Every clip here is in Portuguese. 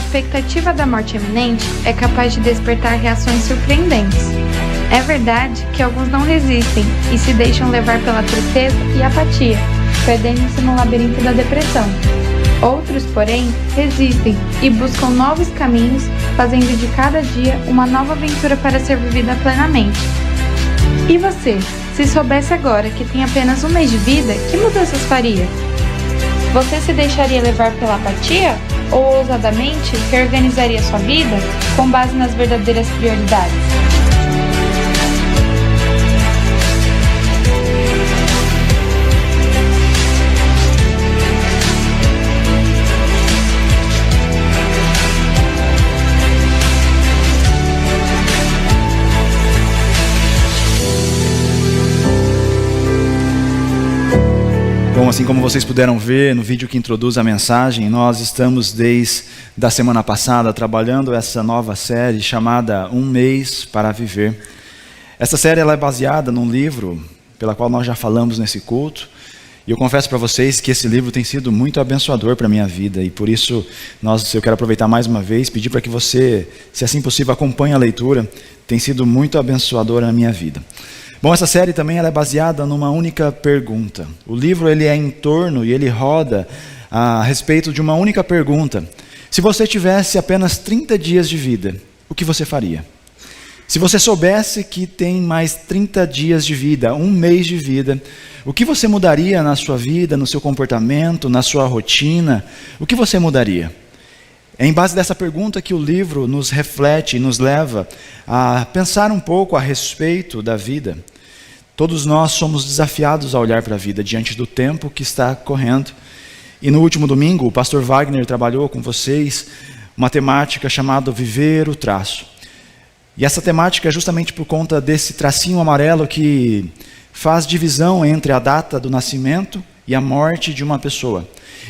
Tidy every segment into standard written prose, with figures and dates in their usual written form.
expectativa da morte iminente é capaz de despertar reações surpreendentes. É verdade que alguns não resistem e se deixam levar pela tristeza e apatia, perdendo-se no labirinto da depressão. Outros, porém, resistem e buscam novos caminhos, fazendo de cada dia uma nova aventura para ser vivida plenamente. E você, se soubesse agora que tem apenas um mês de vida, que mudanças faria? Você se deixaria levar pela apatia? Ou ousadamente reorganizaria sua vida com base nas verdadeiras prioridades? Bom, assim como vocês puderam ver no vídeo que introduz a mensagem, nós estamos desde a semana passada trabalhando essa nova série chamada Um Mês para Viver. Essa série ela é baseada num livro pela qual nós já falamos nesse culto. E eu confesso para vocês que esse livro tem sido muito abençoador para a minha vida. E por isso eu quero aproveitar mais uma vez, pedir para que você, se assim possível, acompanhe a leitura. Tem sido muito abençoador na minha vida. Bom, essa série também ela é baseada numa única pergunta. O livro ele é em torno e ele roda a respeito de uma única pergunta. Se você tivesse apenas 30 dias de vida, o que você faria? Se você soubesse que tem mais 30 dias de vida, um mês de vida, o que você mudaria na sua vida, no seu comportamento, na sua rotina? O que você mudaria? É em base dessa pergunta que o livro nos reflete e nos leva a pensar um pouco a respeito da vida. Todos nós somos desafiados a olhar para a vida diante do tempo que está correndo. E no último domingo, o pastor Wagner trabalhou com vocês uma temática chamada Viver o Traço. E essa temática é justamente por conta desse tracinho amarelo que faz divisão entre a data do nascimento e a morte de uma pessoa.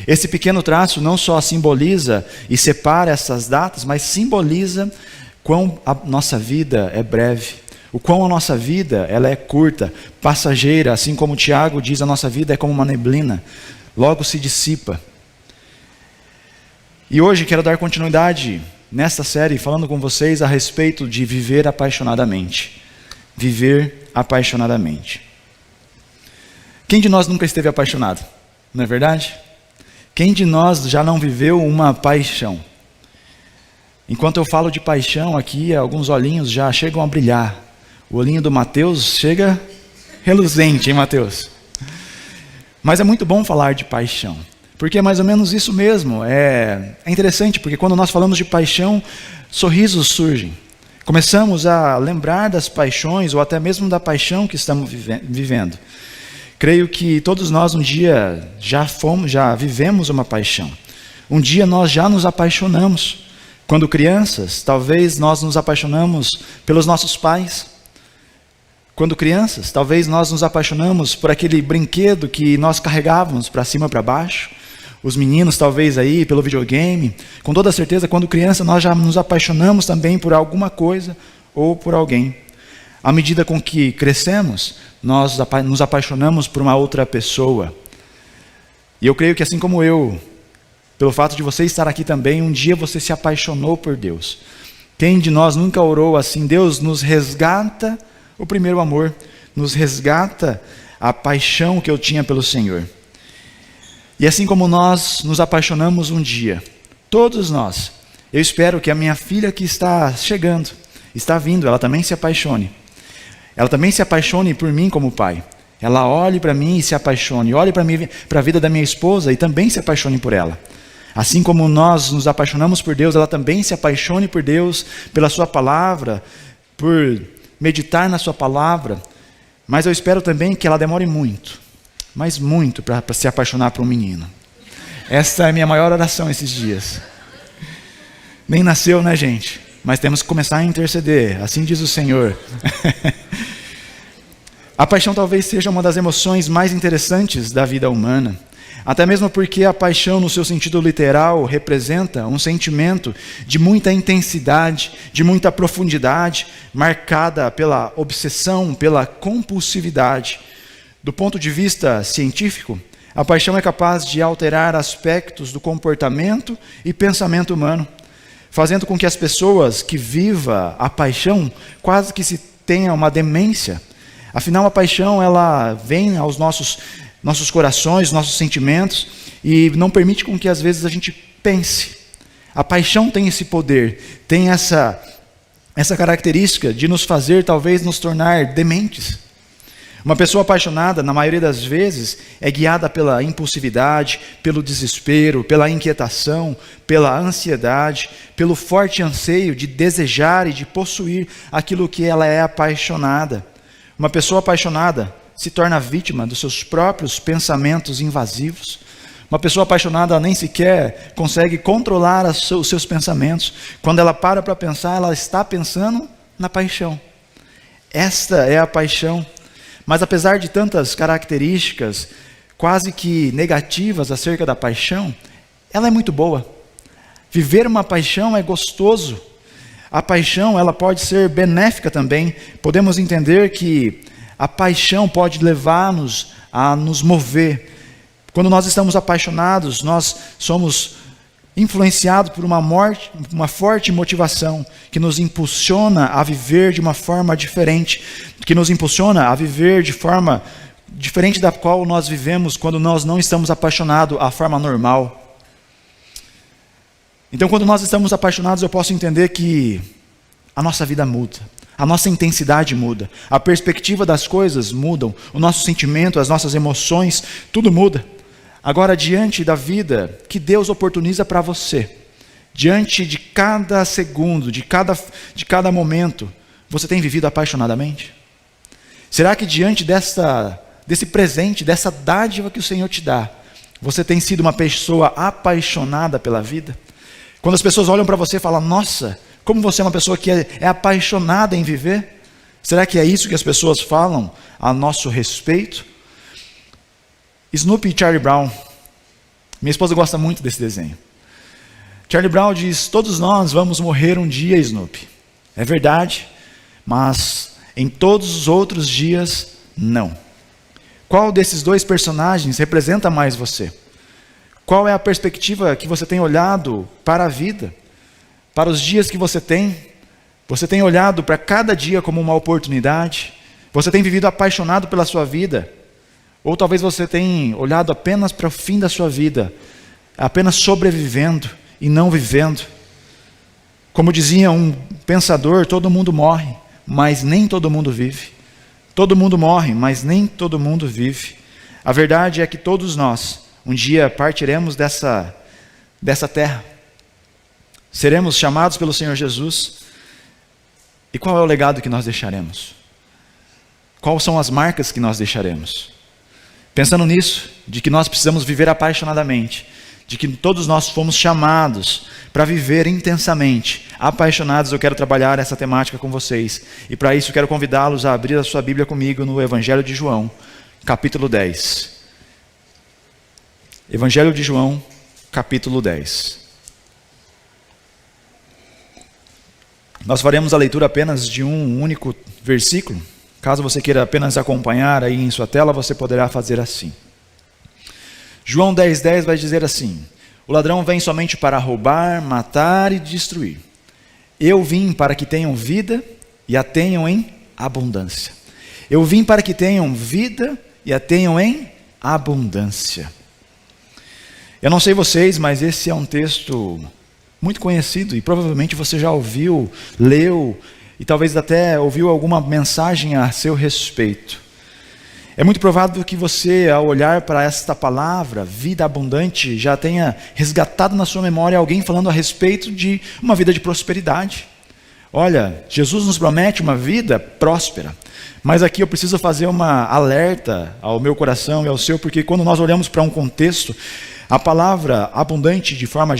Esse pequeno traço não só simboliza e separa essas datas, mas simboliza quão a nossa vida é breve, o quão a nossa vida ela é curta, passageira, assim como Tiago diz, a nossa vida é como uma neblina, logo se dissipa. E hoje quero dar continuidade nesta série falando com vocês a respeito de viver apaixonadamente. Viver apaixonadamente. Quem de nós nunca esteve apaixonado? Não é verdade? Quem de nós já não viveu uma paixão? Enquanto eu falo de paixão aqui, alguns olhinhos já chegam a brilhar. O olhinho do Mateus chega reluzente, hein, Mateus? Mas é muito bom falar de paixão, porque é mais ou menos isso mesmo. É interessante, porque quando nós falamos de paixão, sorrisos surgem. Começamos a lembrar das paixões, ou até mesmo da paixão que estamos vivendo. Creio que todos nós um dia já vivemos uma paixão. Um dia nós já nos apaixonamos. Quando crianças, talvez nós nos apaixonamos pelos nossos pais. Quando crianças, talvez nós nos apaixonamos por aquele brinquedo que nós carregávamos para cima e para baixo. Os meninos talvez aí pelo videogame. Com toda certeza, quando criança nós já nos apaixonamos também por alguma coisa ou por alguém. À medida com que crescemos, nós nos apaixonamos por uma outra pessoa. E eu creio que assim como eu, pelo fato de você estar aqui também, um dia você se apaixonou por Deus. Quem de nós nunca orou assim? Deus nos resgata o primeiro amor, nos resgata a paixão que eu tinha pelo Senhor. E assim como nós nos apaixonamos um dia, todos nós, eu espero que a minha filha que está chegando, está vindo, ela também se apaixone. Ela também se apaixone por mim como pai. Ela olhe para mim e se apaixone. Olhe para a vida da minha esposa e também se apaixone por ela. Assim como nós nos apaixonamos por Deus, ela também se apaixone por Deus, pela sua palavra, por meditar na sua palavra. Mas eu espero também que ela demore muito, mas muito, para se apaixonar por um menino. Essa é a minha maior oração esses dias. Nem nasceu, né, gente? Mas temos que começar a interceder, assim diz o Senhor. A paixão talvez seja uma das emoções mais interessantes da vida humana. Até mesmo porque a paixão, no seu sentido literal, representa um sentimento de muita intensidade, de muita profundidade, marcada pela obsessão, pela compulsividade. Do ponto de vista científico, a paixão é capaz de alterar aspectos do comportamento e pensamento humano. fazendo com que as pessoas que vivam a paixão quase que se tenha uma demência. Afinal, a paixão, ela vem aos nossos corações, nossos sentimentos, e não permite com que às vezes a gente pense. A paixão tem esse poder, tem essa característica de nos fazer, talvez, nos tornar dementes. Uma pessoa apaixonada, na maioria das vezes, é guiada pela impulsividade, pelo desespero, pela inquietação, pela ansiedade, pelo forte anseio de desejar e de possuir aquilo que ela é apaixonada. Uma pessoa apaixonada se torna vítima dos seus próprios pensamentos invasivos. Uma pessoa apaixonada nem sequer consegue controlar os seus pensamentos. Quando ela para pensar, ela está pensando na paixão. Esta é a paixão. Mas apesar de tantas características quase que negativas acerca da paixão, ela é muito boa. Viver uma paixão é gostoso. A paixão, ela pode ser benéfica também. Podemos entender que a paixão pode levar-nos a nos mover. Quando nós estamos apaixonados, nós somos influenciados por uma forte motivação que nos impulsiona a viver de uma forma diferente, que nos impulsiona a viver de forma diferente da qual nós vivemos quando nós não estamos apaixonados à forma normal. Então, quando nós estamos apaixonados, eu posso entender que a nossa vida muda, a nossa intensidade muda, a perspectiva das coisas mudam, o nosso sentimento, as nossas emoções, tudo muda. Agora, diante da vida que Deus oportuniza para você, diante de cada segundo, de cada momento, você tem vivido apaixonadamente? Será que diante desse presente, dessa dádiva que o Senhor te dá, você tem sido uma pessoa apaixonada pela vida? Quando as pessoas olham para você e falam, nossa, como você é uma pessoa que é apaixonada em viver? Será que é isso que as pessoas falam a nosso respeito? Snoopy e Charlie Brown. Minha esposa gosta muito desse desenho. Charlie Brown diz, todos nós vamos morrer um dia, Snoopy. É verdade, mas em todos os outros dias, não. Qual desses dois personagens representa mais você? Qual é a perspectiva que você tem olhado para a vida? Para os dias que você tem? Você tem olhado para cada dia como uma oportunidade? Você tem vivido apaixonado pela sua vida? Ou talvez você tenha olhado apenas para o fim da sua vida, apenas sobrevivendo e não vivendo? Como dizia um pensador, todo mundo morre, mas nem todo mundo vive. Todo mundo morre, mas nem todo mundo vive. A verdade é que todos nós, um dia partiremos dessa terra. Seremos chamados pelo Senhor Jesus. E qual é o legado que nós deixaremos? Quais são as marcas que nós deixaremos? Pensando nisso, de que nós precisamos viver apaixonadamente, de que todos nós fomos chamados para viver intensamente, apaixonados, eu quero trabalhar essa temática com vocês. E para isso eu quero convidá-los a abrir a sua Bíblia comigo no Evangelho de João, capítulo 10. Evangelho de João, capítulo 10. Nós faremos a leitura apenas de um único versículo. Caso você queira apenas acompanhar aí em sua tela, você poderá fazer assim. João 10:10 vai dizer assim: o ladrão vem somente para roubar, matar e destruir. Eu vim para que tenham vida e a tenham em abundância. Eu vim para que tenham vida e a tenham em abundância. Eu não sei vocês, mas esse é um texto muito conhecido e provavelmente você já ouviu, leu e talvez até ouviu alguma mensagem a seu respeito. É muito provável que você, ao olhar para esta palavra, vida abundante, já tenha resgatado na sua memória alguém falando a respeito de uma vida de prosperidade. Olha, Jesus nos promete uma vida próspera, mas aqui eu preciso fazer uma alerta ao meu coração e ao seu, porque quando nós olhamos para um contexto, a palavra abundante de forma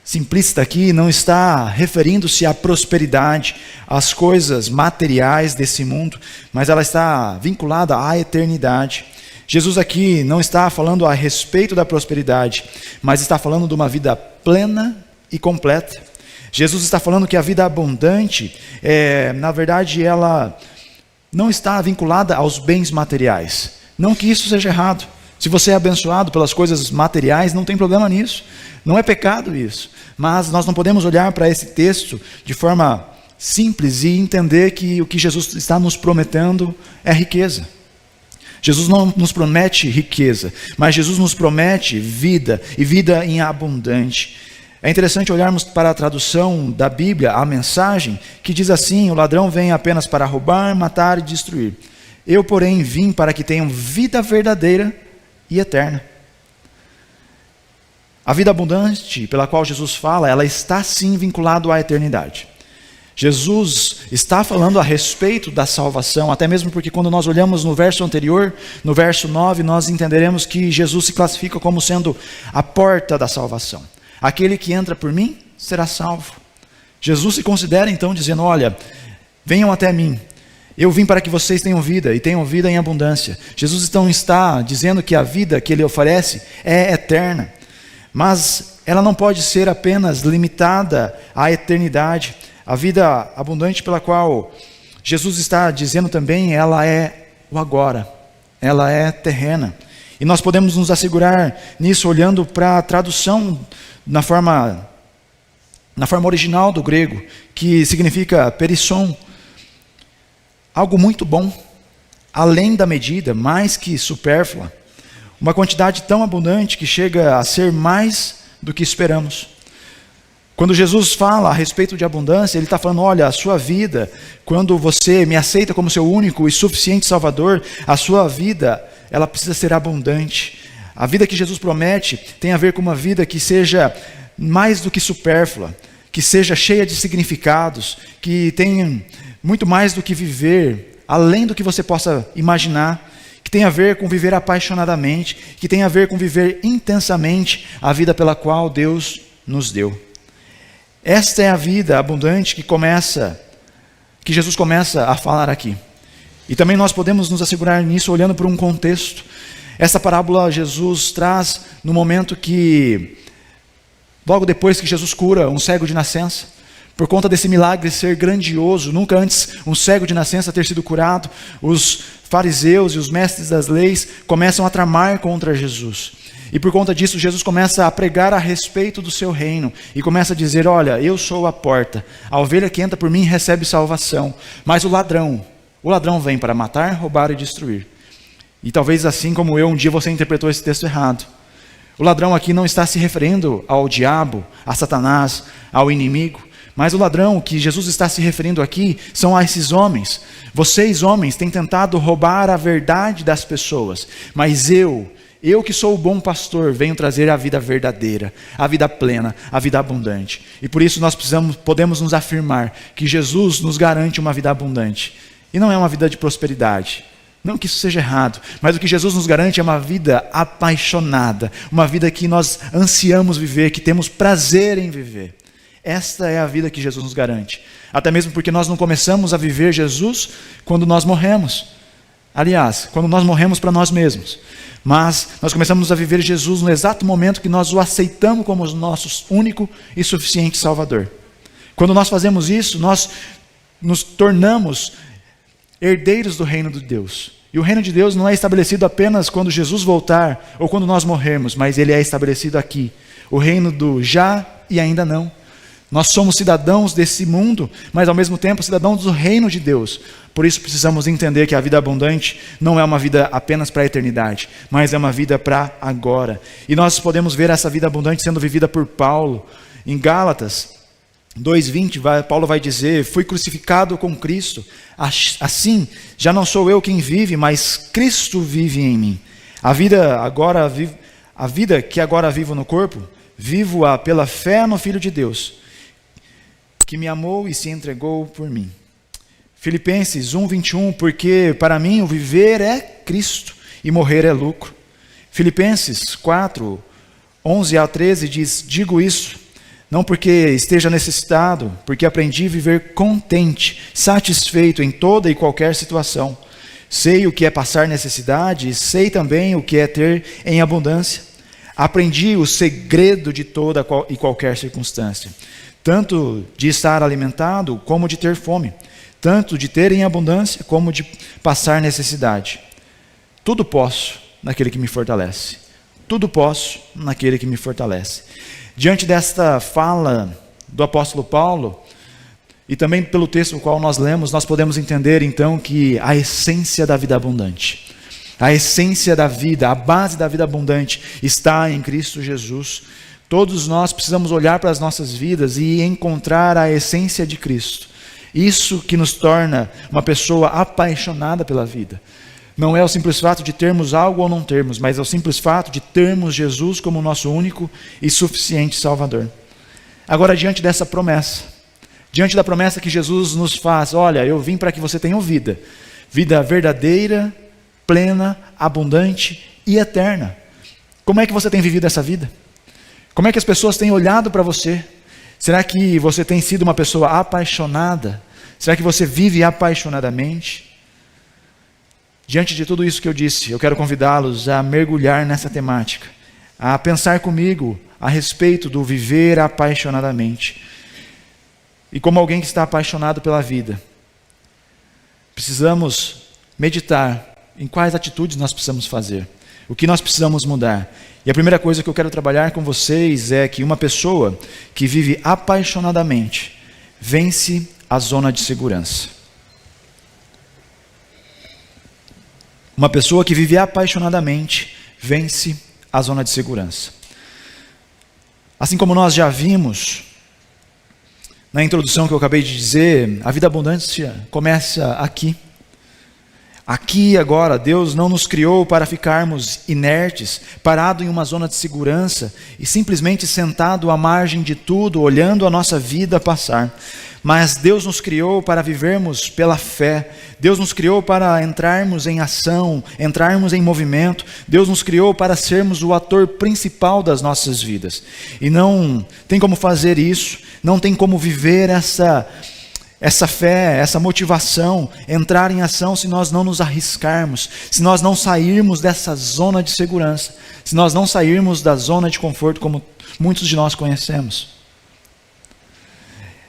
simplista aqui não está referindo-se à prosperidade, às coisas materiais desse mundo, mas ela está vinculada à eternidade. Jesus aqui não está falando a respeito da prosperidade, mas está falando de uma vida plena e completa. Jesus está falando que a vida abundante, na verdade, ela não está vinculada aos bens materiais. Não que isso seja errado. Se você é abençoado pelas coisas materiais, não tem problema nisso. Não é pecado isso. Mas nós não podemos olhar para esse texto de forma simples e entender que o que Jesus está nos prometendo é riqueza. Jesus não nos promete riqueza, mas Jesus nos promete vida, e vida em abundante. É interessante olharmos para a tradução da Bíblia, a mensagem, que diz assim: o ladrão vem apenas para roubar, matar e destruir. Eu, porém, vim para que tenham vida verdadeira e eterna. A vida abundante pela qual Jesus fala, ela está sim vinculada à eternidade. Jesus está falando a respeito da salvação, até mesmo porque quando nós olhamos no verso anterior, no verso 9, nós entenderemos que Jesus se classifica como sendo a porta da salvação. Aquele que entra por mim será salvo. Jesus se considera então dizendo: olha, venham até mim. Eu vim para que vocês tenham vida e tenham vida em abundância. Jesus então está dizendo que a vida que ele oferece é eterna. Mas ela não pode ser apenas limitada à eternidade. A vida abundante pela qual Jesus está dizendo também, ela é o agora. Ela é terrena. E nós podemos nos assegurar nisso olhando para a tradução na forma original do grego, que significa perisson. Algo muito bom, além da medida, mais que supérflua. Uma quantidade tão abundante que chega a ser mais do que esperamos. Quando Jesus fala a respeito de abundância, ele está falando: olha, a sua vida, quando você me aceita como seu único e suficiente Salvador, a sua vida, ela precisa ser abundante. A vida que Jesus promete tem a ver com uma vida que seja mais do que supérflua, que seja cheia de significados, que tenha muito mais do que viver, além do que você possa imaginar, que tem a ver com viver apaixonadamente, que tem a ver com viver intensamente a vida pela qual Deus nos deu. Esta é a vida abundante que Jesus começa a falar aqui. E também nós podemos nos assegurar nisso olhando por um contexto. Essa parábola Jesus traz no momento que, logo depois que Jesus cura um cego de nascença, por conta desse milagre ser grandioso, nunca antes um cego de nascença ter sido curado, os fariseus e os mestres das leis começam a tramar contra Jesus. E por conta disso, Jesus começa a pregar a respeito do seu reino e começa a dizer: olha, eu sou a porta, a ovelha que entra por mim recebe salvação, mas o ladrão vem para matar, roubar e destruir. E talvez assim como eu, um dia você interpretou esse texto errado. O ladrão aqui não está se referindo ao diabo, a Satanás, ao inimigo, mas o ladrão que Jesus está se referindo aqui são a esses homens. Vocês, homens, têm tentado roubar a verdade das pessoas, mas eu que sou o bom pastor, venho trazer a vida verdadeira, a vida plena, a vida abundante. E por isso nós podemos nos afirmar que Jesus nos garante uma vida abundante. E não é uma vida de prosperidade. Não que isso seja errado, mas o que Jesus nos garante é uma vida apaixonada, uma vida que nós ansiamos viver, que temos prazer em viver. Esta é a vida que Jesus nos garante. Até mesmo porque nós não começamos a viver Jesus quando nós morremos. Aliás, quando nós morremos para nós mesmos. Mas nós começamos a viver Jesus no exato momento que nós o aceitamos como o nosso único e suficiente Salvador. Quando nós fazemos isso, nós nos tornamos herdeiros do reino de Deus. E o reino de Deus não é estabelecido apenas quando Jesus voltar ou quando nós morrermos, mas ele é estabelecido aqui. O reino do já e ainda não. Nós somos cidadãos desse mundo, mas ao mesmo tempo cidadãos do reino de Deus. Por isso precisamos entender que a vida abundante não é uma vida apenas para a eternidade, mas é uma vida para agora. E nós podemos ver essa vida abundante sendo vivida por Paulo. Em Gálatas 2:20, Paulo vai dizer: fui crucificado com Cristo, assim já não sou eu quem vive, mas Cristo vive em mim. A vida que agora vivo no corpo, vivo-a pela fé no Filho de Deus, que me amou e se entregou por mim. Filipenses 1:21, porque para mim o viver é Cristo e morrer é lucro. Filipenses 4:11-13 diz: digo isso, não porque esteja necessitado, porque aprendi a viver contente, satisfeito em toda e qualquer situação. Sei o que é passar necessidade e sei também o que é ter em abundância. Aprendi o segredo de toda e qualquer circunstância, tanto de estar alimentado como de ter fome, tanto de ter em abundância como de passar necessidade. Tudo posso naquele que me fortalece. Tudo posso naquele que me fortalece. Diante desta fala do apóstolo Paulo, e também pelo texto o qual nós lemos, nós podemos entender então que a essência da vida abundante, a essência da vida, a base da vida abundante está em Cristo Jesus. Todos nós precisamos olhar para as nossas vidas e encontrar a essência de Cristo. Isso que nos torna uma pessoa apaixonada pela vida. Não é o simples fato de termos algo ou não termos, mas é o simples fato de termos Jesus como nosso único e suficiente Salvador. Agora, diante dessa promessa, diante da promessa que Jesus nos faz, olha, eu vim para que você tenha vida, vida verdadeira, plena, abundante e eterna. Como é que você tem vivido essa vida? Como é que as pessoas têm olhado para você? Será que você tem sido uma pessoa apaixonada? Será que você vive apaixonadamente? Diante de tudo isso que eu disse, eu quero convidá-los a mergulhar nessa temática, a pensar comigo a respeito do viver apaixonadamente. E como alguém que está apaixonado pela vida, precisamos meditar em quais atitudes nós precisamos fazer, o que nós precisamos mudar. E a primeira coisa que eu quero trabalhar com vocês é que uma pessoa que vive apaixonadamente vence a zona de segurança. Uma pessoa que vive apaixonadamente vence a zona de segurança. Assim como nós já vimos na introdução que eu acabei de dizer, a vida abundante começa aqui. Aqui e agora, Deus não nos criou para ficarmos inertes, parados em uma zona de segurança e simplesmente sentado à margem de tudo, olhando a nossa vida passar. Mas Deus nos criou para vivermos pela fé. Deus nos criou para entrarmos em ação, entrarmos em movimento. Deus nos criou para sermos o ator principal das nossas vidas. E não tem como fazer isso, não tem como viver essa fé, essa motivação, entrar em ação se nós não nos arriscarmos, se nós não sairmos dessa zona de segurança, se nós não sairmos da zona de conforto como muitos de nós conhecemos.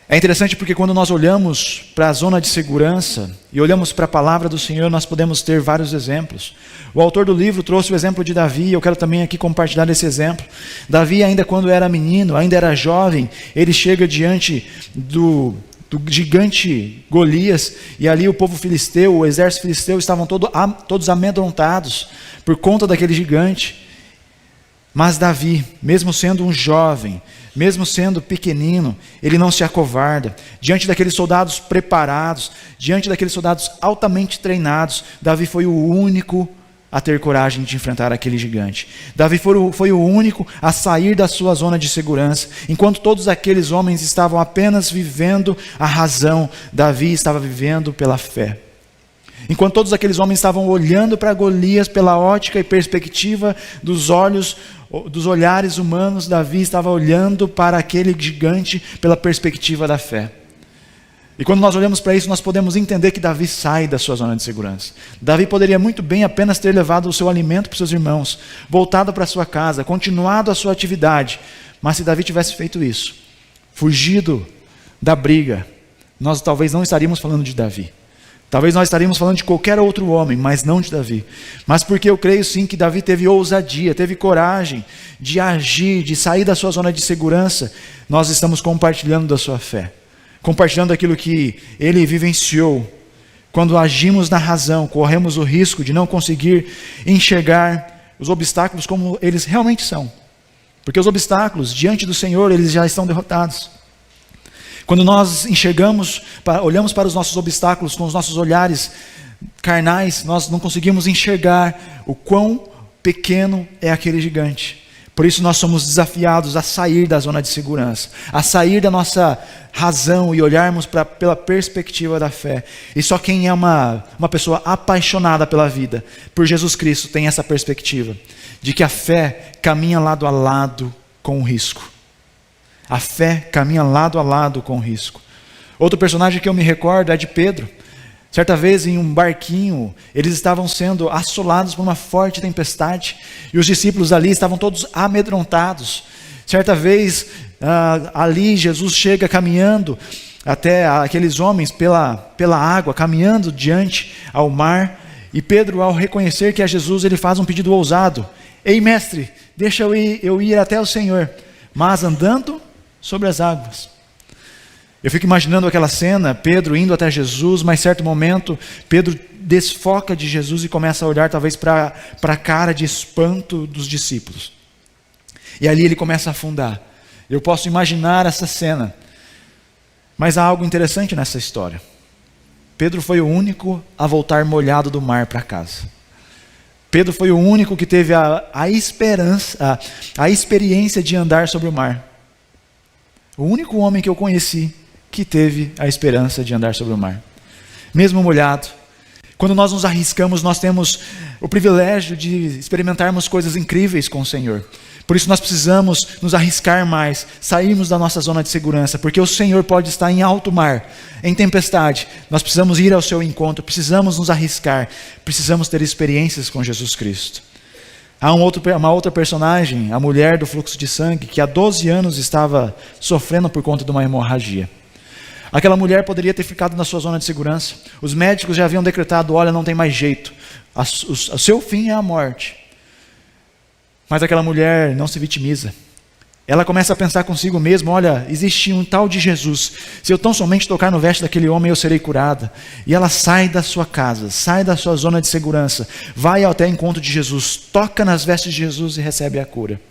É interessante porque quando nós olhamos para a zona de segurança e olhamos para a palavra do Senhor, nós podemos ter vários exemplos. O autor do livro trouxe o exemplo de Davi, e eu quero também aqui compartilhar esse exemplo. Davi, ainda quando era menino, ainda era jovem, ele chega diante do gigante Golias, e ali o povo filisteu, o exército filisteu, estavam todos amedrontados por conta daquele gigante. Mas Davi, mesmo sendo um jovem, mesmo sendo pequenino, ele não se acovarda. Diante daqueles soldados preparados, diante daqueles soldados altamente treinados, Davi foi o único a ter coragem de enfrentar aquele gigante. Davi foi o único a sair da sua zona de segurança. Enquanto todos aqueles homens estavam apenas vivendo a razão, Davi estava vivendo pela fé. Enquanto todos aqueles homens estavam olhando para Golias pela ótica e perspectiva dos olhares humanos, Davi estava olhando para aquele gigante pela perspectiva da fé. E quando nós olhamos para isso, nós podemos entender que Davi sai da sua zona de segurança. Davi poderia muito bem apenas ter levado o seu alimento para os seus irmãos, voltado para a sua casa, continuado a sua atividade. Mas se Davi tivesse feito isso, fugido da briga, nós talvez não estaríamos falando de Davi. Talvez nós estaríamos falando de qualquer outro homem, mas não de Davi. Mas porque eu creio sim que Davi teve ousadia, teve coragem de agir, de sair da sua zona de segurança, nós estamos compartilhando da sua fé. Compartilhando aquilo que ele vivenciou. Quando agimos na razão, corremos o risco de não conseguir enxergar os obstáculos como eles realmente são. Porque os obstáculos, diante do Senhor, eles já estão derrotados. Quando nós olhamos para os nossos obstáculos com os nossos olhares carnais, nós não conseguimos enxergar o quão pequeno é aquele gigante. Por isso nós somos desafiados a sair da zona de segurança, a sair da nossa razão e olharmos pela perspectiva da fé. E só quem é uma pessoa apaixonada pela vida, por Jesus Cristo, tem essa perspectiva de que a fé caminha lado a lado com o risco. A fé caminha lado a lado com o risco. Outro personagem que eu me recordo é de Pedro. Certa vez em um barquinho, eles estavam sendo assolados por uma forte tempestade, e os discípulos ali estavam todos amedrontados. Certa vez, ali Jesus chega caminhando até aqueles homens pela água, caminhando diante ao mar, E Pedro, ao reconhecer que é Jesus, ele faz um pedido ousado: ei, mestre, deixa eu ir até o Senhor, mas andando sobre as águas. Eu fico imaginando aquela cena, Pedro indo até Jesus, mas em certo momento, Pedro desfoca de Jesus e começa a olhar talvez para a cara de espanto dos discípulos. E ali ele começa a afundar. Eu posso imaginar essa cena. Mas há algo interessante nessa história. Pedro foi o único a voltar molhado do mar para casa. Pedro foi o único que teve a experiência de andar sobre o mar. O único homem que eu conheci que teve a esperança de andar sobre o mar. Mesmo molhado. Quando nós nos arriscamos, nós temos o privilégio de experimentarmos coisas incríveis com o Senhor. Por isso nós precisamos nos arriscar mais, sairmos da nossa zona de segurança, porque o Senhor pode estar em alto mar, em tempestade. Nós precisamos ir ao seu encontro, precisamos nos arriscar, precisamos ter experiências com Jesus Cristo. Há uma outra personagem, a mulher do fluxo de sangue, que há 12 anos estava sofrendo por conta de uma hemorragia. Aquela mulher poderia ter ficado na sua zona de segurança. Os médicos já haviam decretado: olha, não tem mais jeito, o seu fim é a morte. Mas aquela mulher não se vitimiza. Ela começa a pensar consigo mesma: olha, existe um tal de Jesus, se eu tão somente tocar no veste daquele homem eu serei curada. E ela sai da sua casa, sai da sua zona de segurança, vai até o encontro de Jesus, toca nas vestes de Jesus e recebe a cura.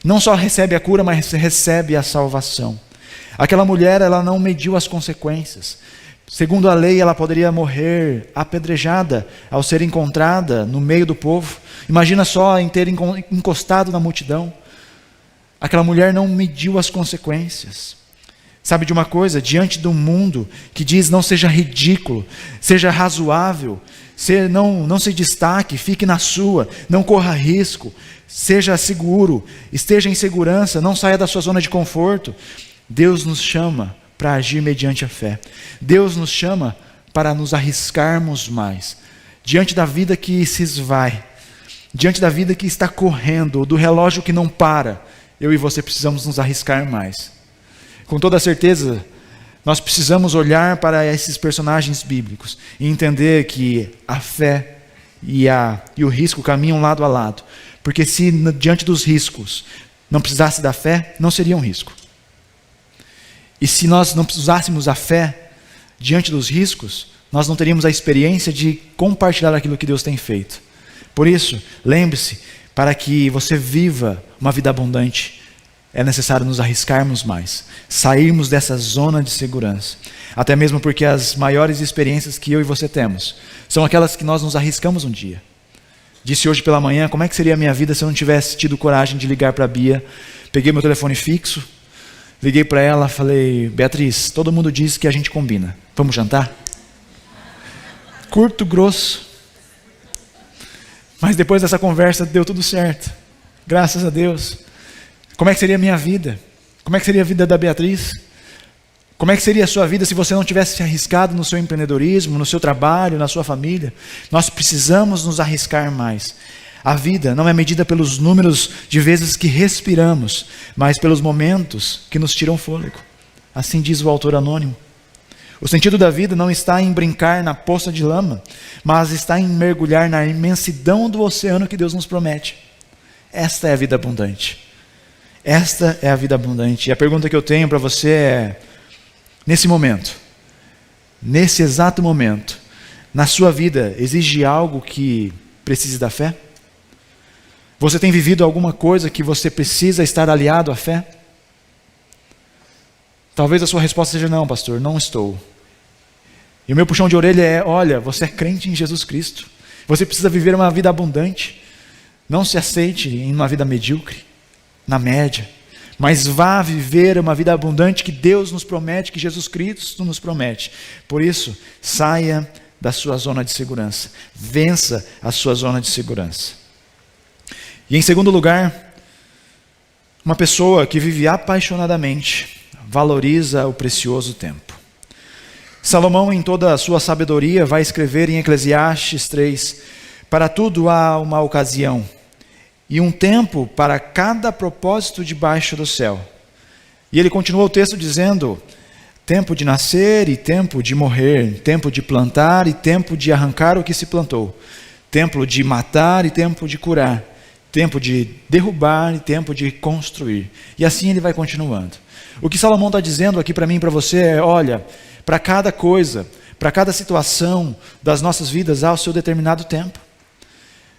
Não só recebe a cura, mas recebe a salvação. Aquela mulher, ela não mediu as consequências. Segundo a lei, ela poderia morrer apedrejada ao ser encontrada no meio do povo. Imagina só em ter encostado na multidão. Aquela mulher não mediu as consequências. Sabe de uma coisa? Diante do mundo que diz: não seja ridículo, seja razoável, não se destaque, fique na sua, não corra risco, seja seguro, esteja em segurança, não saia da sua zona de conforto. Deus nos chama para agir mediante a fé. Deus nos chama para nos arriscarmos mais. Diante da vida que se esvai, diante da vida que está correndo, do relógio que não para, eu e você precisamos nos arriscar mais. Com toda certeza, nós precisamos olhar para esses personagens bíblicos e entender que a fé e o risco caminham lado a lado. Porque se diante dos riscos não precisasse da fé, não seria um risco. E se nós não usássemos a fé diante dos riscos, nós não teríamos a experiência de compartilhar aquilo que Deus tem feito. Por isso, lembre-se, para que você viva uma vida abundante, é necessário nos arriscarmos mais, sairmos dessa zona de segurança. Até mesmo porque as maiores experiências que eu e você temos são aquelas que nós nos arriscamos um dia. Disse hoje pela manhã: como é que seria a minha vida se eu não tivesse tido coragem de ligar para a Bia? Peguei meu telefone fixo, liguei para ela, falei: Beatriz, todo mundo diz que a gente combina, vamos jantar? Curto, grosso. Mas depois dessa conversa deu tudo certo, graças a Deus. Como é que seria a minha vida? Como é que seria a vida da Beatriz? Como é que seria a sua vida se você não tivesse se arriscado no seu empreendedorismo, no seu trabalho, na sua família? Nós precisamos nos arriscar mais. A vida não é medida pelos números de vezes que respiramos, mas pelos momentos que nos tiram fôlego. Assim diz o autor anônimo. O sentido da vida não está em brincar na poça de lama, mas está em mergulhar na imensidão do oceano que Deus nos promete. Esta é a vida abundante. Esta é a vida abundante. E a pergunta que eu tenho para você é: nesse momento, nesse exato momento, na sua vida, exige algo que precise da fé? Você tem vivido alguma coisa que você precisa estar aliado à fé? Talvez a sua resposta seja: não, pastor, não estou. E o meu puxão de orelha é: olha, você é crente em Jesus Cristo. Você precisa viver uma vida abundante. Não se aceite em uma vida medíocre, na média. Mas vá viver uma vida abundante que Deus nos promete, que Jesus Cristo nos promete. Por isso, saia da sua zona de segurança. Vença a sua zona de segurança. E em segundo lugar, uma pessoa que vive apaixonadamente valoriza o precioso tempo. Salomão, em toda a sua sabedoria, vai escrever em Eclesiastes 3: para tudo há uma ocasião, e um tempo para cada propósito debaixo do céu. E ele continua o texto dizendo: tempo de nascer e tempo de morrer, tempo de plantar e tempo de arrancar o que se plantou, tempo de matar e tempo de curar, tempo de derrubar e tempo de construir. E assim ele vai continuando. O que Salomão está dizendo aqui para mim e para você é, olha, para cada coisa, para cada situação das nossas vidas há o seu determinado tempo.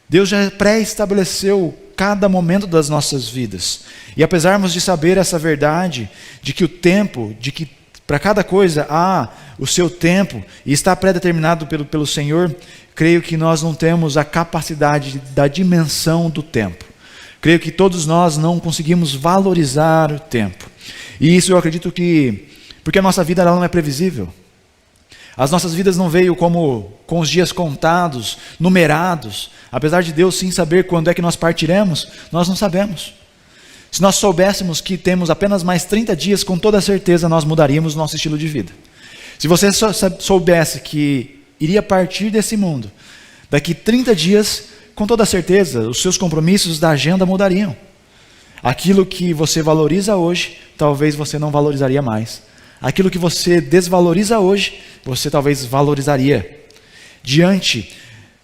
Deus já pré-estabeleceu cada momento das nossas vidas. E apesar de saber essa verdade, de que o tempo, de que para cada coisa há o seu tempo e está pré-determinado pelo Senhor, creio que nós não temos a capacidade da dimensão do tempo. Creio que todos nós não conseguimos valorizar o tempo. E isso eu acredito que, porque a nossa vida ela não é previsível. As nossas vidas não veio como com os dias contados, numerados. Apesar de Deus sim saber quando é que nós partiremos, nós não sabemos. Se nós soubéssemos que temos apenas mais 30 dias, com toda certeza nós mudaríamos o nosso estilo de vida. Se você soubesse que iria partir desse mundo, daqui 30 dias, com toda certeza, os seus compromissos da agenda mudariam. Aquilo que você valoriza hoje, talvez você não valorizaria mais. Aquilo que você desvaloriza hoje, você talvez valorizaria. Diante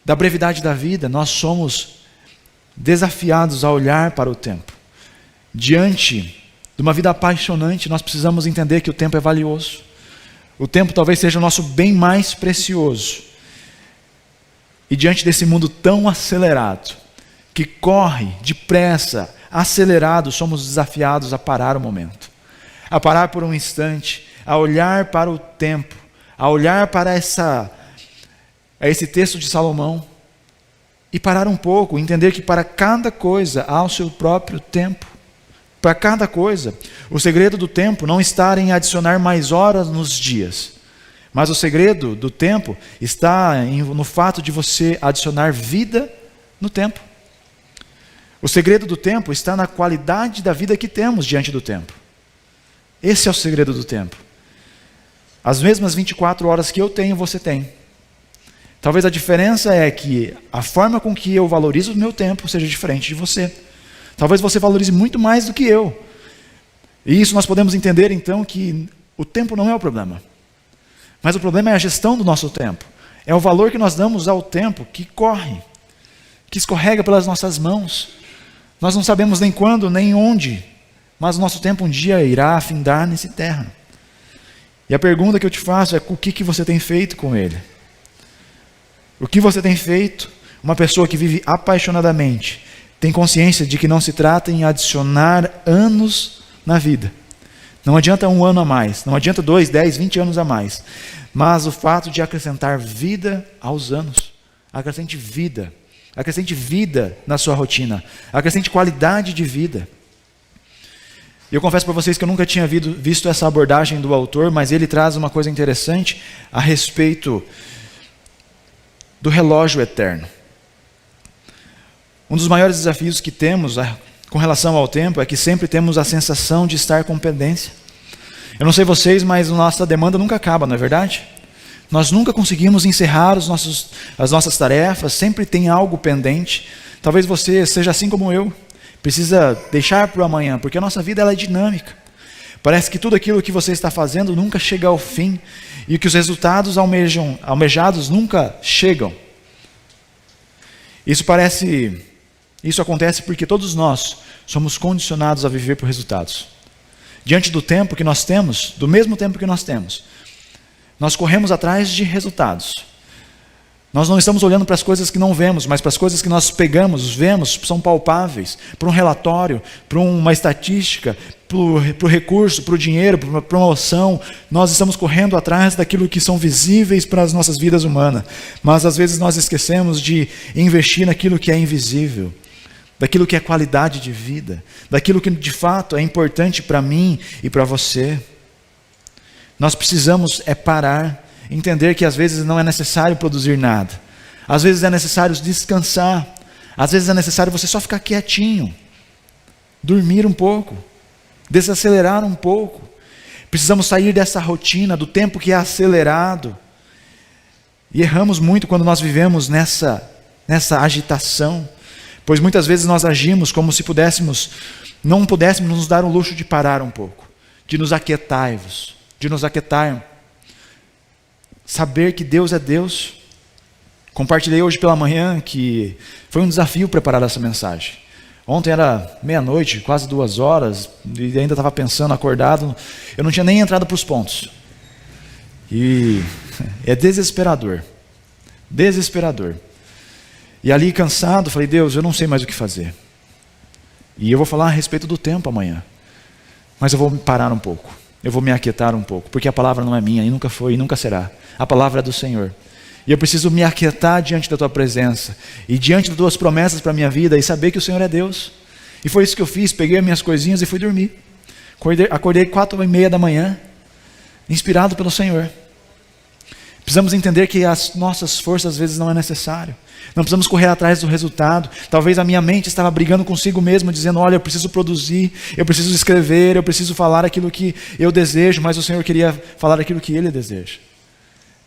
da brevidade da vida, nós somos desafiados a olhar para o tempo. Diante de uma vida apaixonante, nós precisamos entender que o tempo é valioso. O tempo talvez seja o nosso bem mais precioso. E diante desse mundo tão acelerado, que corre depressa, acelerado, somos desafiados a parar o momento. A parar por um instante, a olhar para o tempo, a olhar para esse texto de Salomão e parar um pouco, entender que para cada coisa há o seu próprio tempo. Para cada coisa. O segredo do tempo não está em adicionar mais horas nos dias, mas o segredo do tempo está no fato de você adicionar vida no tempo. O segredo do tempo está na qualidade da vida que temos diante do tempo. Esse é o segredo do tempo. As mesmas 24 horas que eu tenho, você tem. Talvez a diferença é que a forma com que eu valorizo o meu tempo seja diferente de você. Talvez você valorize muito mais do que eu. E isso nós podemos entender então que o tempo não é o problema. Mas o problema é a gestão do nosso tempo. É o valor que nós damos ao tempo que corre, que escorrega pelas nossas mãos. Nós não sabemos nem quando, nem onde, mas o nosso tempo um dia irá afindar nessa terra. E a pergunta que eu te faço é: o que você tem feito com ele? O que você tem feito? Uma pessoa que vive apaixonadamente tem consciência de que não se trata em adicionar anos na vida. Não adianta 1 ano a mais, não adianta 2, 10, 20 anos a mais, mas o fato de acrescentar vida aos anos. Acrescente vida na sua rotina, acrescente qualidade de vida. Eu confesso para vocês que eu nunca tinha visto essa abordagem do autor, mas ele traz uma coisa interessante a respeito do relógio eterno. Um dos maiores desafios que temos com relação ao tempo é que sempre temos a sensação de estar com pendência. Eu não sei vocês, mas a nossa demanda nunca acaba, não é verdade? Nós nunca conseguimos encerrar as nossas tarefas, sempre tem algo pendente. Talvez você seja assim como eu, precisa deixar para o amanhã, porque a nossa vida ela é dinâmica. Parece que tudo aquilo que você está fazendo nunca chega ao fim e que os resultados almejados nunca chegam. Isso acontece porque todos nós somos condicionados a viver por resultados. Diante do tempo que nós temos, do mesmo tempo que nós temos, nós corremos atrás de resultados. Nós não estamos olhando para as coisas que não vemos, mas para as coisas que nós pegamos, vemos, são palpáveis, para um relatório, para uma estatística, para o recurso, para o dinheiro, para uma promoção. Nós estamos correndo atrás daquilo que são visíveis para as nossas vidas humanas, mas às vezes nós esquecemos de investir naquilo que é invisível, daquilo que é qualidade de vida, daquilo que de fato é importante para mim e para você. Nós precisamos parar, entender que às vezes não é necessário produzir nada. Às vezes é necessário descansar. Às vezes é necessário você só ficar quietinho, dormir um pouco, desacelerar um pouco. Precisamos sair dessa rotina, do tempo que é acelerado. E erramos muito quando nós vivemos nessa agitação, pois muitas vezes nós agimos como se não pudéssemos nos dar o luxo de parar um pouco, de nos aquietai-vos, de nos aquietar, saber que Deus é Deus. Compartilhei hoje pela manhã que foi um desafio preparar essa mensagem. Ontem era meia-noite, quase 2 horas, e ainda estava pensando, acordado, eu não tinha nem entrado para os pontos. E é desesperador, desesperador. E ali cansado, falei, Deus, eu não sei mais o que fazer. E eu vou falar a respeito do tempo amanhã, mas eu vou parar um pouco, eu vou me aquietar um pouco, porque a palavra não é minha, e nunca foi, e nunca será. A palavra é do Senhor. E eu preciso me aquietar diante da Tua presença, e diante das Tuas promessas para a minha vida, e saber que o Senhor é Deus. E foi isso que eu fiz, peguei as minhas coisinhas e fui dormir. Acordei 4h30 da manhã, inspirado pelo Senhor. Precisamos entender que as nossas forças às vezes não é necessário. Não precisamos correr atrás do resultado. Talvez a minha mente estava brigando consigo mesmo, dizendo, olha, eu preciso produzir, eu preciso escrever, eu preciso falar aquilo que eu desejo, mas o Senhor queria falar aquilo que Ele deseja.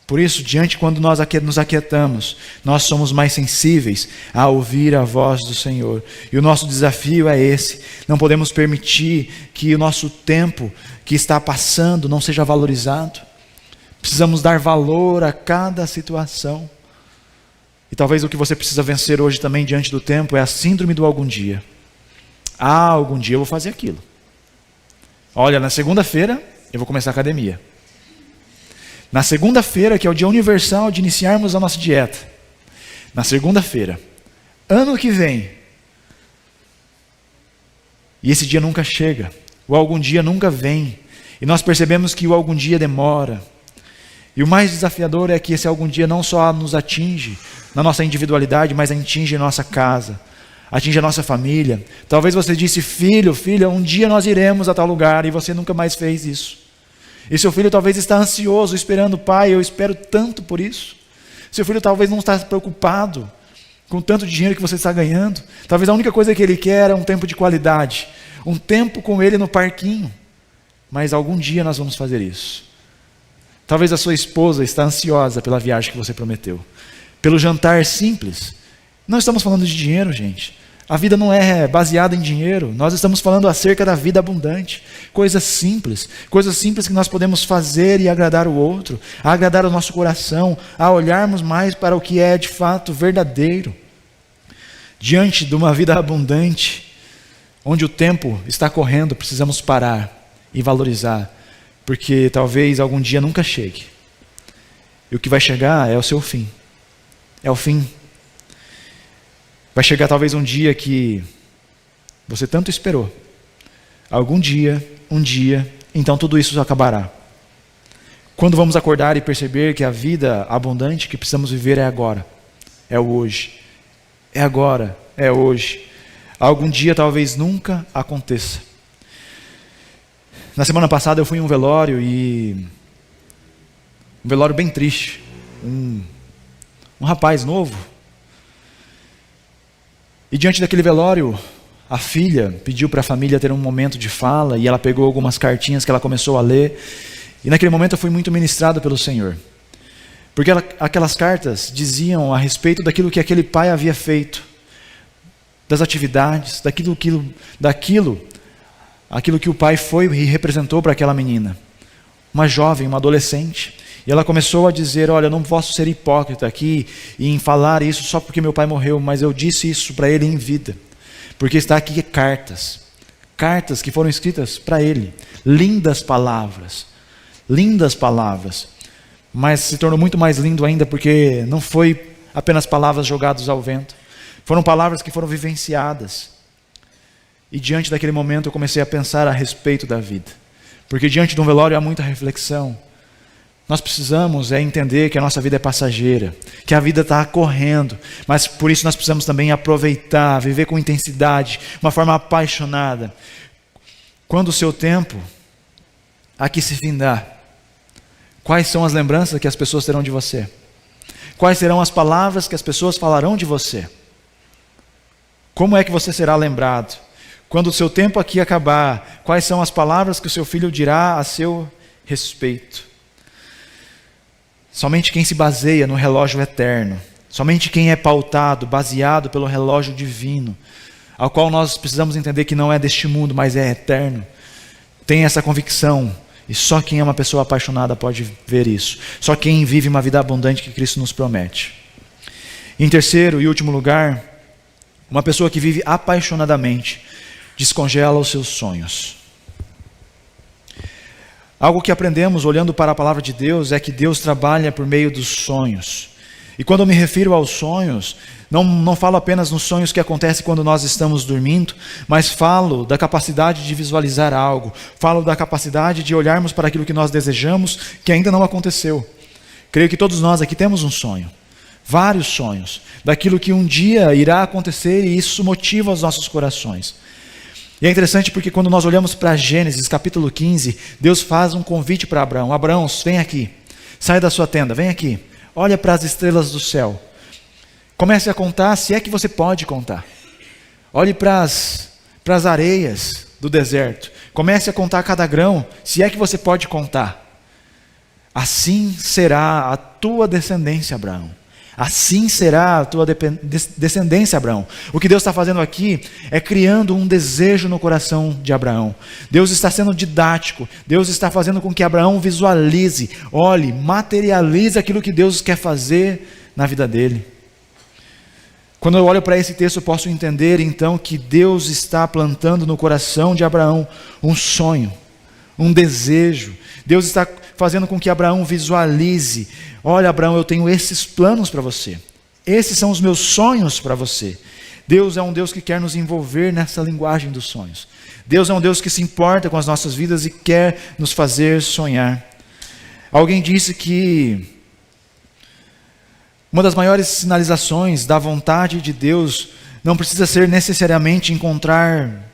Por isso, quando nós nos aquietamos, nós somos mais sensíveis a ouvir a voz do Senhor. E o nosso desafio é esse. Não podemos permitir que o nosso tempo que está passando não seja valorizado. Precisamos dar valor a cada situação. E talvez o que você precisa vencer hoje também diante do tempo é a síndrome do algum dia. Algum dia eu vou fazer aquilo. Olha, na segunda-feira eu vou começar a academia. Na segunda-feira, que é o dia universal de iniciarmos a nossa dieta. Na segunda-feira, ano que vem. E esse dia nunca chega. O algum dia nunca vem. E nós percebemos que o algum dia demora. E o mais desafiador é que esse algum dia não só nos atinge na nossa individualidade, mas atinge a nossa casa, atinge a nossa família. Talvez você disse, filho, filha, um dia nós iremos a tal lugar, e você nunca mais fez isso. E seu filho talvez está ansioso, esperando, pai, eu espero tanto por isso. Seu filho talvez não está preocupado com tanto dinheiro que você está ganhando. Talvez a única coisa que ele quer é um tempo de qualidade, um tempo com ele no parquinho. Mas algum dia nós vamos fazer isso. Talvez a sua esposa está ansiosa pela viagem que você prometeu, pelo jantar simples. Não estamos falando de dinheiro, gente. A vida não é baseada em dinheiro. Nós estamos falando acerca da vida abundante. Coisas simples que nós podemos fazer e agradar o outro, a agradar o nosso coração, a olharmos mais para o que é de fato verdadeiro. Diante de uma vida abundante, onde o tempo está correndo, precisamos parar e valorizar, porque talvez algum dia nunca chegue. E o que vai chegar é o seu fim. É o fim. Vai chegar talvez um dia que você tanto esperou. Algum dia, um dia, então tudo isso acabará. Quando vamos acordar e perceber que a vida abundante que precisamos viver é agora. É o hoje. É agora, é hoje. Algum dia talvez nunca aconteça. Na semana passada eu fui em um velório um velório bem triste. Um rapaz novo. E diante daquele velório, a filha pediu para a família ter um momento de fala, e ela pegou algumas cartinhas que ela começou a ler, e naquele momento eu fui muito ministrado pelo Senhor, porque aquelas cartas diziam a respeito daquilo que aquele pai havia feito, das atividades, daquilo que o pai foi e representou para aquela menina, uma jovem, uma adolescente. E ela começou a dizer, olha, eu não posso ser hipócrita aqui em falar isso só porque meu pai morreu, mas eu disse isso para ele em vida. Porque está aqui cartas que foram escritas para ele. Lindas palavras, mas se tornou muito mais lindo ainda porque não foi apenas palavras jogadas ao vento. Foram palavras que foram vivenciadas. E diante daquele momento eu comecei a pensar a respeito da vida. Porque diante de um velório há muita reflexão. Nós precisamos entender que a nossa vida é passageira, que a vida está correndo, mas por isso nós precisamos também aproveitar, viver com intensidade, uma forma apaixonada. Quando o seu tempo aqui se findar, quais são as lembranças que as pessoas terão de você? Quais serão as palavras que as pessoas falarão de você? Como é que você será lembrado? Quando o seu tempo aqui acabar, quais são as palavras que o seu filho dirá a seu respeito? Somente quem se baseia no relógio eterno, somente quem é pautado, baseado pelo relógio divino, ao qual nós precisamos entender que não é deste mundo, mas é eterno, tem essa convicção E só quem é uma pessoa apaixonada pode ver isso. Só quem vive uma vida abundante que Cristo nos promete. Em terceiro e último lugar, uma pessoa que vive apaixonadamente descongela os seus sonhos. Algo que aprendemos olhando para a palavra de Deus é que Deus trabalha por meio dos sonhos. E quando eu me refiro aos sonhos, não falo apenas nos sonhos que acontecem quando nós estamos dormindo, mas falo da capacidade de visualizar algo, falo da capacidade de olharmos para aquilo que nós desejamos, que ainda não aconteceu. Creio que todos nós aqui temos um sonho, vários sonhos, daquilo que um dia irá acontecer, e isso motiva os nossos corações. E é interessante porque quando nós olhamos para Gênesis capítulo 15, Deus faz um convite para Abraão. Abraão, vem aqui, sai da sua tenda, vem aqui, olha para as estrelas do céu. Comece a contar, se é que você pode contar. Olhe para as areias do deserto. Comece a contar cada grão, se é que você pode contar. Assim será a tua descendência, Abraão. Assim será a tua descendência, Abraão. O que Deus está fazendo aqui é criando um desejo no coração de Abraão. Deus está sendo didático. Deus está fazendo com que Abraão visualize, olhe, materialize aquilo que Deus quer fazer na vida dele. Quando eu olho para esse texto, eu posso entender então que Deus está plantando no coração de Abraão um sonho, um desejo. Deus está fazendo com que Abraão visualize: olha, Abraão, eu tenho esses planos para você. Esses são os meus sonhos para você. Deus é um Deus que quer nos envolver nessa linguagem dos sonhos. Deus é um Deus que se importa com as nossas vidas e quer nos fazer sonhar. Alguém disse que uma das maiores sinalizações da vontade de Deus não precisa ser necessariamente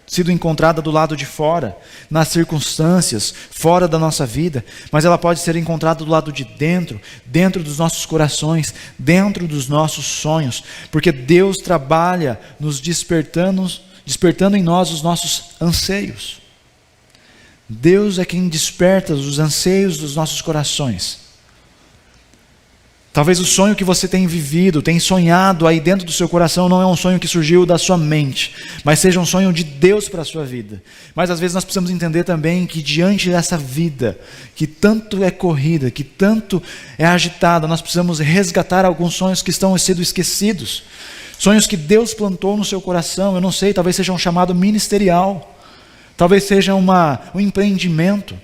sido encontrada do lado de fora, nas circunstâncias, fora da nossa vida, mas ela pode ser encontrada do lado de dentro, dentro dos nossos corações, dentro dos nossos sonhos, porque Deus trabalha nos despertando em nós os nossos anseios. Deus é quem desperta os anseios dos nossos corações. Talvez o sonho que você tem vivido, tem sonhado aí dentro do seu coração, não é um sonho que surgiu da sua mente, mas seja um sonho de Deus para a sua vida. Mas às vezes nós precisamos entender também que diante dessa vida, que tanto é corrida, que tanto é agitada, nós precisamos resgatar alguns sonhos que estão sendo esquecidos. Sonhos que Deus plantou no seu coração, eu não sei, talvez seja um chamado ministerial, talvez seja um empreendimento.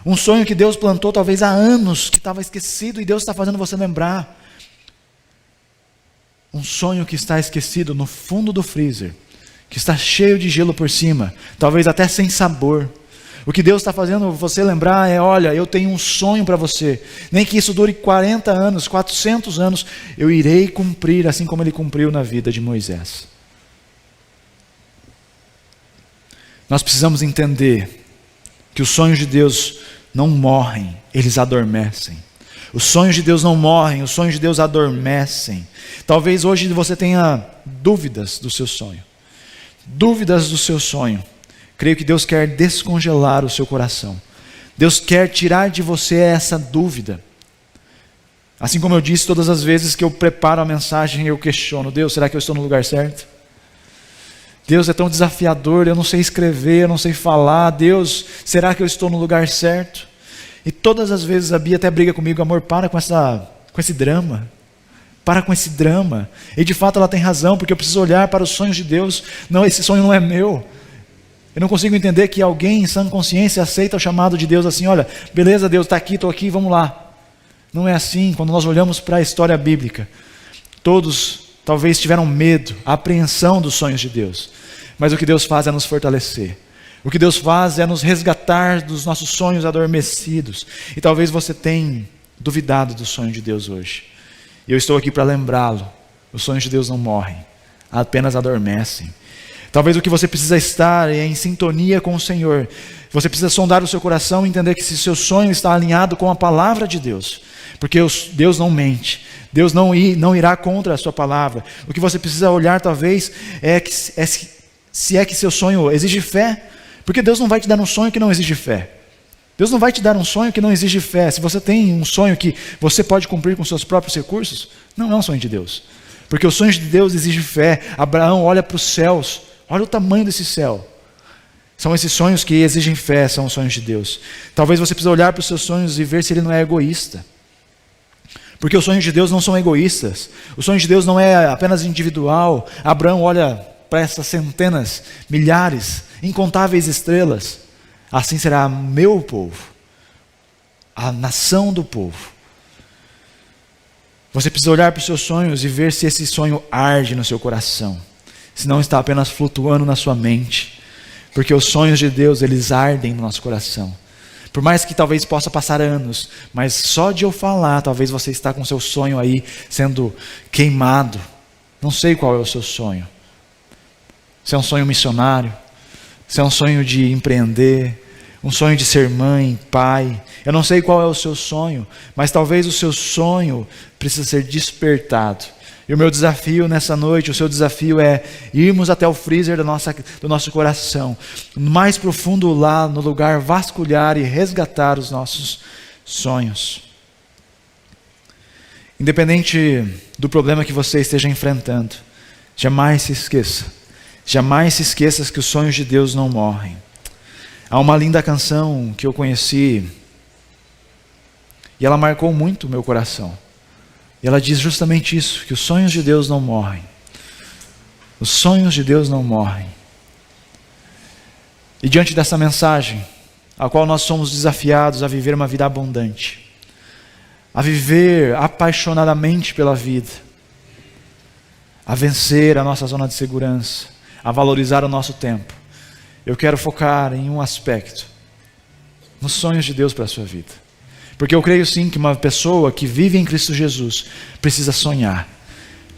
Um sonho que Deus plantou talvez há anos, que estava esquecido e Deus está fazendo você lembrar. Um sonho que está esquecido no fundo do freezer, que está cheio de gelo por cima, talvez até sem sabor. O que Deus está fazendo você lembrar é: olha, eu tenho um sonho para você. Nem que isso dure 40 anos, 400 anos, eu irei cumprir assim como Ele cumpriu na vida de Moisés. Nós precisamos entender que os sonhos de Deus não morrem, eles adormecem. Os sonhos de Deus não morrem, os sonhos de Deus adormecem. Talvez hoje você tenha dúvidas do seu sonho. Dúvidas do seu sonho. Creio que Deus quer descongelar o seu coração. Deus quer tirar de você essa dúvida. Assim como eu disse, todas as vezes que eu preparo a mensagem, eu questiono: Deus, será que eu estou no lugar certo? Deus, é tão desafiador, eu não sei escrever, eu não sei falar. Deus, será que eu estou no lugar certo? E todas as vezes a Bia até briga comigo: amor, para com esse drama. Para com esse drama. E de fato ela tem razão, porque eu preciso olhar para os sonhos de Deus. Não, esse sonho não é meu. Eu não consigo entender que alguém em sã consciência aceita o chamado de Deus assim: olha, beleza Deus, está aqui, estou aqui, vamos lá. Não é assim. Quando nós olhamos para a história bíblica, todos talvez tiveram medo, apreensão dos sonhos de Deus. Mas o que Deus faz é nos fortalecer. O que Deus faz é nos resgatar dos nossos sonhos adormecidos. E talvez você tenha duvidado do sonho de Deus hoje. E eu estou aqui para lembrá-lo. Os sonhos de Deus não morrem, apenas adormecem. Talvez o que você precisa estar é em sintonia com o Senhor. Você precisa sondar o seu coração e entender que se seu sonho está alinhado com a palavra de Deus, porque Deus não mente, Deus não irá contra a sua palavra. O que você precisa olhar talvez se é que seu sonho exige fé, porque Deus não vai te dar um sonho que não exige fé. Deus não vai te dar um sonho que não exige fé. Se você tem um sonho que você pode cumprir com seus próprios recursos, não é um sonho de Deus, porque os sonhos de Deus exigem fé. Abraão olha para os céus, olha o tamanho desse céu. São esses sonhos que exigem fé, são os sonhos de Deus. Talvez você precise olhar para os seus sonhos e ver se ele não é egoísta. Porque os sonhos de Deus não são egoístas. Os sonhos de Deus não é apenas individual. Abraão olha para essas centenas, milhares, incontáveis estrelas. Assim será meu povo, a nação do povo. Você precisa olhar para os seus sonhos e ver se esse sonho arde no seu coração. Se não está apenas flutuando na sua mente. Porque os sonhos de Deus, eles ardem no nosso coração. Por mais que talvez possa passar anos, mas só de eu falar, talvez você está com seu sonho aí sendo queimado. Não sei qual é o seu sonho. Se é um sonho missionário, se é um sonho de empreender, um sonho de ser mãe, pai. Eu não sei qual é o seu sonho, mas talvez o seu sonho precisa ser despertado. E o meu desafio nessa noite, o seu desafio é irmos até o freezer do nosso coração, mais profundo lá no lugar, vasculhar e resgatar os nossos sonhos. Independente do problema que você esteja enfrentando, jamais se esqueça que os sonhos de Deus não morrem. Há uma linda canção que eu conheci e ela marcou muito o meu coração. E ela diz justamente isso, que os sonhos de Deus não morrem. Os sonhos de Deus não morrem. E diante dessa mensagem, a qual nós somos desafiados a viver uma vida abundante, a viver apaixonadamente pela vida, a vencer a nossa zona de segurança, a valorizar o nosso tempo, eu quero focar em um aspecto, nos sonhos de Deus para a sua vida. Porque eu creio sim que uma pessoa que vive em Cristo Jesus precisa sonhar,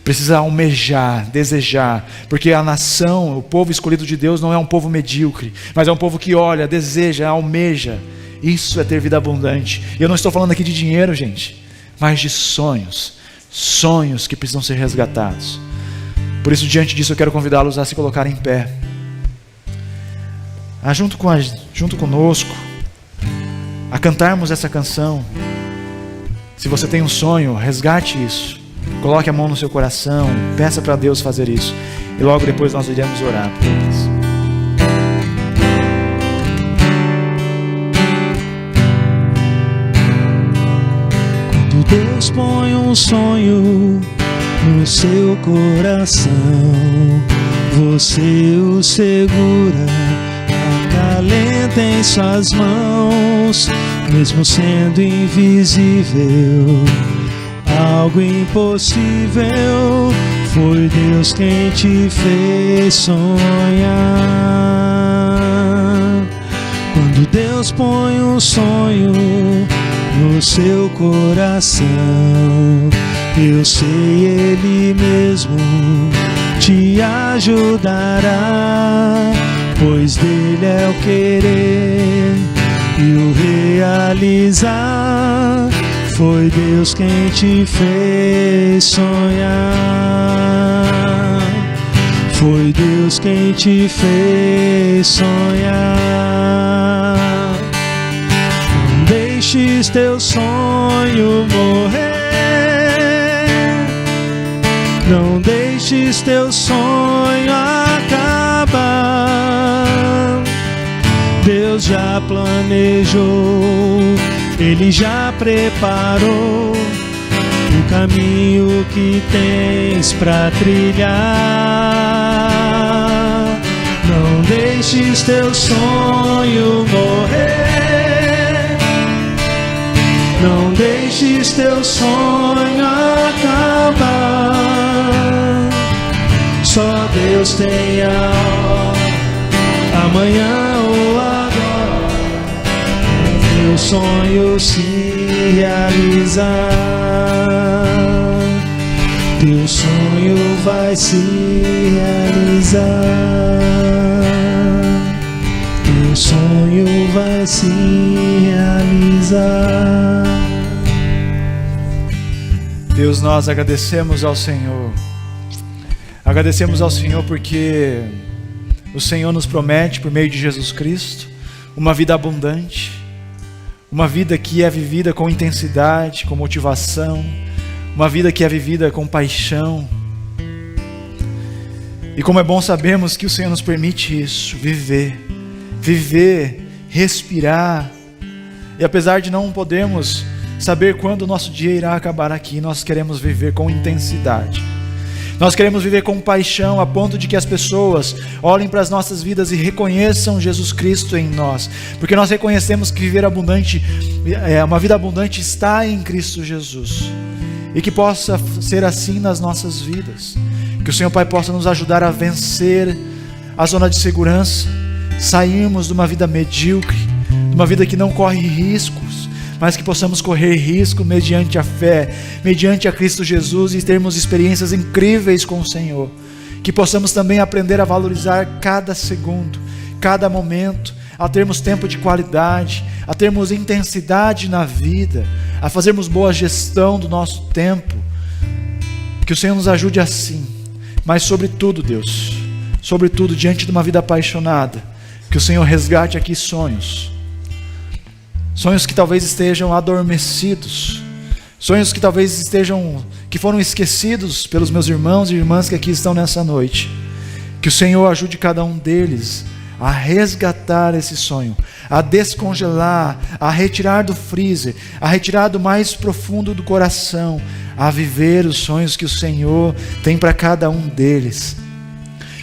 precisa almejar, desejar, porque a nação, o povo escolhido de Deus não é um povo medíocre, mas é um povo que olha, deseja, almeja. Isso é ter vida abundante. E eu não estou falando aqui de dinheiro, gente, mas de sonhos, sonhos que precisam ser resgatados. Por isso, diante disso, eu quero convidá-los a se colocar em pé, junto conosco, a cantarmos essa canção. Se você tem um sonho, resgate isso. Coloque a mão no seu coração, peça para Deus fazer isso. E logo depois nós iremos orar por eles. Quando Deus põe um sonho no seu coração, você o segura, acalenta em suas mãos, mesmo sendo invisível, algo impossível. Foi Deus quem te fez sonhar. Quando Deus põe um sonho no seu coração, eu sei Ele mesmo te ajudará, pois dele é o querer e o realizar. Foi Deus quem te fez sonhar. Foi Deus quem te fez sonhar. Não deixes teu sonho morrer. Não deixes teu sonho acabar. Deus já planejou, Ele já preparou o caminho que tens pra trilhar. Não deixes teu sonho morrer. Não deixes teu sonho acabar. Só Deus tem a hora, amanhã ou agora, teu sonho se realizar. Teu sonho vai se realizar. Teu sonho vai se realizar. Deus, nós agradecemos ao Senhor. Agradecemos ao Senhor porque o Senhor nos promete, por meio de Jesus Cristo, uma vida abundante, uma vida que é vivida com intensidade, com motivação, uma vida que é vivida com paixão. E como é bom sabermos que o Senhor nos permite isso, viver viver, respirar. E apesar de não podermos saber quando o nosso dia irá acabar aqui, nós queremos viver com intensidade. Nós queremos viver com paixão, a ponto de que as pessoas olhem para as nossas vidas e reconheçam Jesus Cristo em nós. Porque nós reconhecemos que viver abundante, uma vida abundante está em Cristo Jesus. E que possa ser assim nas nossas vidas. Que o Senhor Pai possa nos ajudar a vencer a zona de segurança, sairmos de uma vida medíocre, de uma vida que não corre riscos, mas que possamos correr risco mediante a fé, mediante a Cristo Jesus, e termos experiências incríveis com o Senhor. Que possamos também aprender a valorizar cada segundo, cada momento, a termos tempo de qualidade, a termos intensidade na vida, a fazermos boa gestão do nosso tempo. Que o Senhor nos ajude assim, mas sobretudo, Deus, sobretudo diante de uma vida apaixonada, que o Senhor resgate aqui sonhos que talvez estejam adormecidos, sonhos que talvez que foram esquecidos pelos meus irmãos e irmãs que aqui estão nessa noite. Que o Senhor ajude cada um deles a resgatar esse sonho, a descongelar, a retirar do freezer, a retirar do mais profundo do coração, a viver os sonhos que o Senhor tem para cada um deles.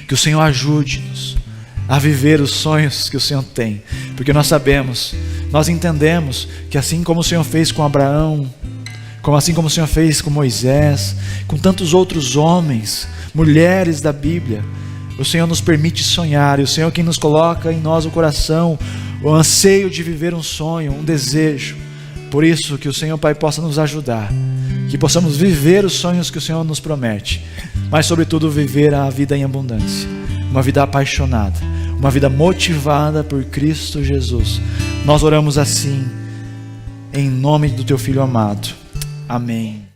Que o Senhor ajude-nos a viver os sonhos que o Senhor tem, porque nós sabemos, nós entendemos que assim como o Senhor fez com Abraão, assim como o Senhor fez com Moisés, com tantos outros homens, mulheres da Bíblia, o Senhor nos permite sonhar, e o Senhor é quem nos coloca em nós o coração, o anseio de viver um sonho, um desejo. Por isso que o Senhor Pai possa nos ajudar, que possamos viver os sonhos que o Senhor nos promete, mas sobretudo viver a vida em abundância, uma vida apaixonada, uma vida motivada por Cristo Jesus. Nós oramos assim, em nome do Teu Filho amado. Amém.